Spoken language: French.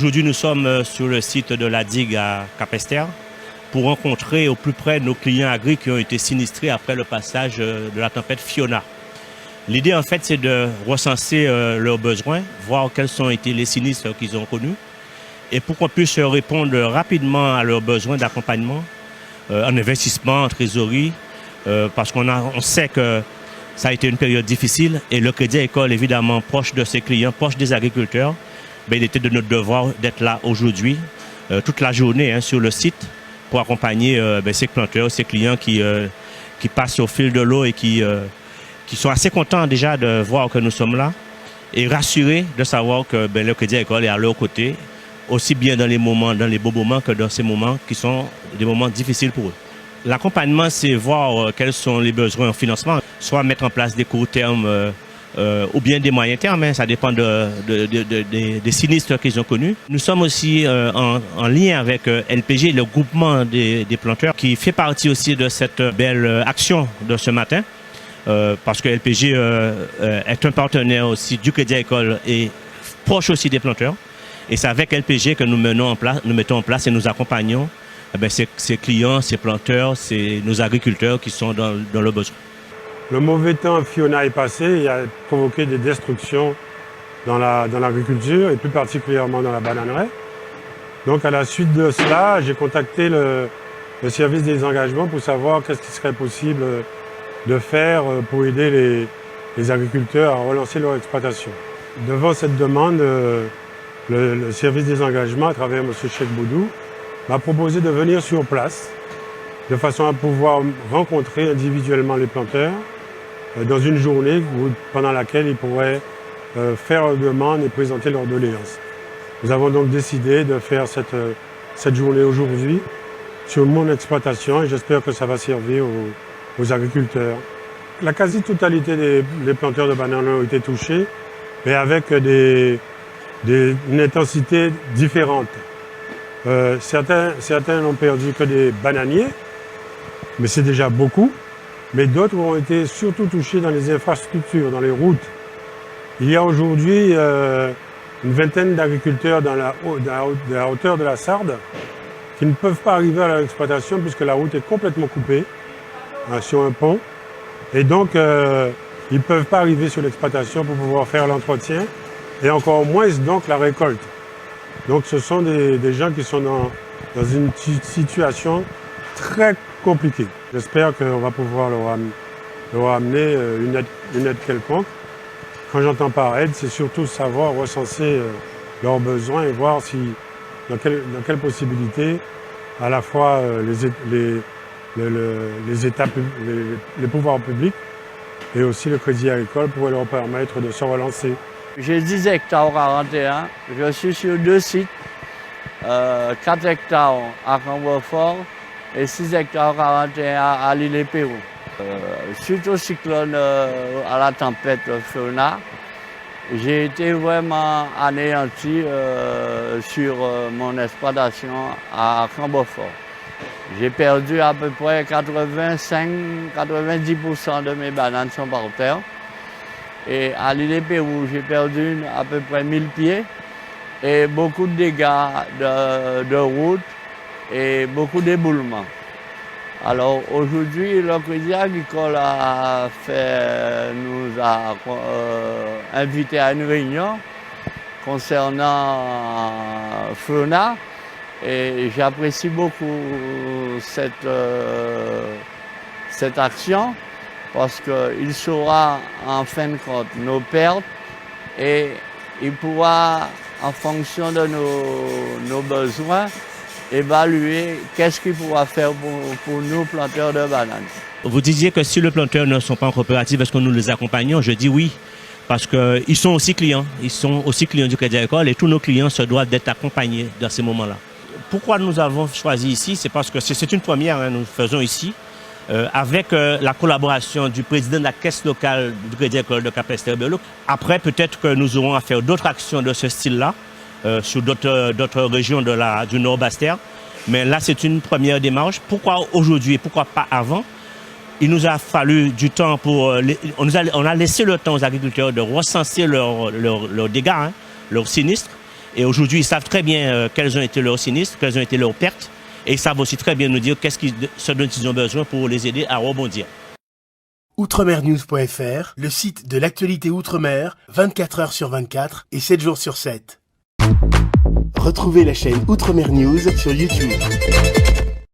Aujourd'hui, nous sommes sur le site de la digue à Capesterre pour rencontrer au plus près nos clients agricoles qui ont été sinistrés après le passage de la tempête Fiona. L'idée, en fait, c'est de recenser leurs besoins, voir quels ont été les sinistres qu'ils ont connus et pour qu'on puisse répondre rapidement à leurs besoins d'accompagnement, en investissement, en trésorerie, parce qu'on sait que ça a été une période difficile et le Crédit Agricole, évidemment, proche de ses clients, proche des agriculteurs, il était de notre devoir d'être là aujourd'hui, toute la journée sur le site pour accompagner ces planteurs, ces clients qui passent au fil de l'eau et qui sont assez contents déjà de voir que nous sommes là et rassurés de savoir que le Crédit Agricole est à leur côté, aussi bien dans les beaux moments que dans ces moments qui sont des moments difficiles pour eux. L'accompagnement, c'est voir quels sont les besoins en financement, soit mettre en place des courts termes ou bien des moyens termes, ça dépend des sinistres qu'ils ont connus. Nous sommes aussi en lien avec LPG, le groupement des planteurs, qui fait partie aussi de cette belle action de ce matin, parce que LPG est un partenaire aussi du Crédit Agricole et proche aussi des planteurs. Et c'est avec LPG que nous mettons en place et nous accompagnons ces clients, ces planteurs, nos agriculteurs qui sont dans le besoin. Le mauvais temps Fiona est passé et a provoqué des destructions dans l'agriculture et plus particulièrement dans la bananerie. Donc à la suite de cela, j'ai contacté le service des engagements pour savoir qu'est-ce qui serait possible de faire pour aider les agriculteurs à relancer leur exploitation. Devant cette demande, le service des engagements, à travers M. Cheikh Boudou, m'a proposé de venir sur place de façon à pouvoir rencontrer individuellement les planteurs dans une journée pendant laquelle ils pourraient faire leurs demandes et présenter leurs doléances. Nous avons donc décidé de faire cette journée aujourd'hui sur mon exploitation et j'espère que ça va servir aux agriculteurs. La quasi-totalité des planteurs de bananes ont été touchés, mais avec une intensité différente. Certains n'ont perdu que des bananiers, mais c'est déjà beaucoup. Mais d'autres ont été surtout touchés dans les infrastructures, dans les routes. Il y a aujourd'hui une vingtaine d'agriculteurs dans la hauteur de la Sarde qui ne peuvent pas arriver à leur exploitation puisque la route est complètement coupée sur un pont. Et donc, ils ne peuvent pas arriver sur l'exploitation pour pouvoir faire l'entretien et encore moins donc la récolte. Donc ce sont des gens qui sont dans une situation très compliquée. J'espère qu'on va pouvoir leur amener une aide quelconque. Quand j'entends par aide, c'est surtout savoir recenser leurs besoins et voir dans quelle possibilité à la fois les pouvoirs publics et aussi le Crédit Agricole pourraient leur permettre de se relancer. J'ai 10 hectares 41, je suis sur 2 sites, 4 hectares à Cambourg-Fort et 6 hectares 41 à l'île Pérou. Suite au cyclone, à la tempête Fiona, j'ai été vraiment anéanti sur mon exploitation à Cambourg-Fort. J'ai perdu à peu près 85-90% de mes bananes sont par terre. Et à l'île Pérou, j'ai perdu à peu près 1000 pieds et beaucoup de dégâts de route et beaucoup d'éboulements. Alors aujourd'hui, le Crédit Agricole nous a invités à une réunion concernant Fiona et j'apprécie beaucoup cette action. Parce qu'il saura en fin de compte nos pertes et il pourra, en fonction de nos besoins, évaluer qu'est-ce qu'il pourra faire pour nous, planteurs de bananes. Vous disiez que si les planteurs ne sont pas en coopérative, est-ce que nous les accompagnons? Je dis oui, parce qu'ils sont aussi clients. Ils sont aussi clients du Crédit Agricole et tous nos clients se doivent d'être accompagnés dans ces moments-là. Pourquoi nous avons choisi ici? C'est parce que c'est une première, nous faisons ici. Avec la collaboration du président de la caisse locale du Crédit Agricole de Capesterre. Après, peut-être que nous aurons à faire d'autres actions de ce style-là sur d'autres régions du Nord-Bastère. Mais là, c'est une première démarche. Pourquoi aujourd'hui et pourquoi pas avant? Il nous a fallu du temps on a laissé le temps aux agriculteurs de recenser leurs dégâts, leurs sinistres. Et aujourd'hui, ils savent très bien quels ont été leurs sinistres, quelles ont été leurs pertes. Et ils savent aussi très bien nous dire ce dont ils ont besoin pour les aider à rebondir. Outremernews.fr, le site de l'actualité Outre-mer, 24 heures sur 24 et 7 jours sur 7. Retrouvez la chaîne Outremer News sur YouTube.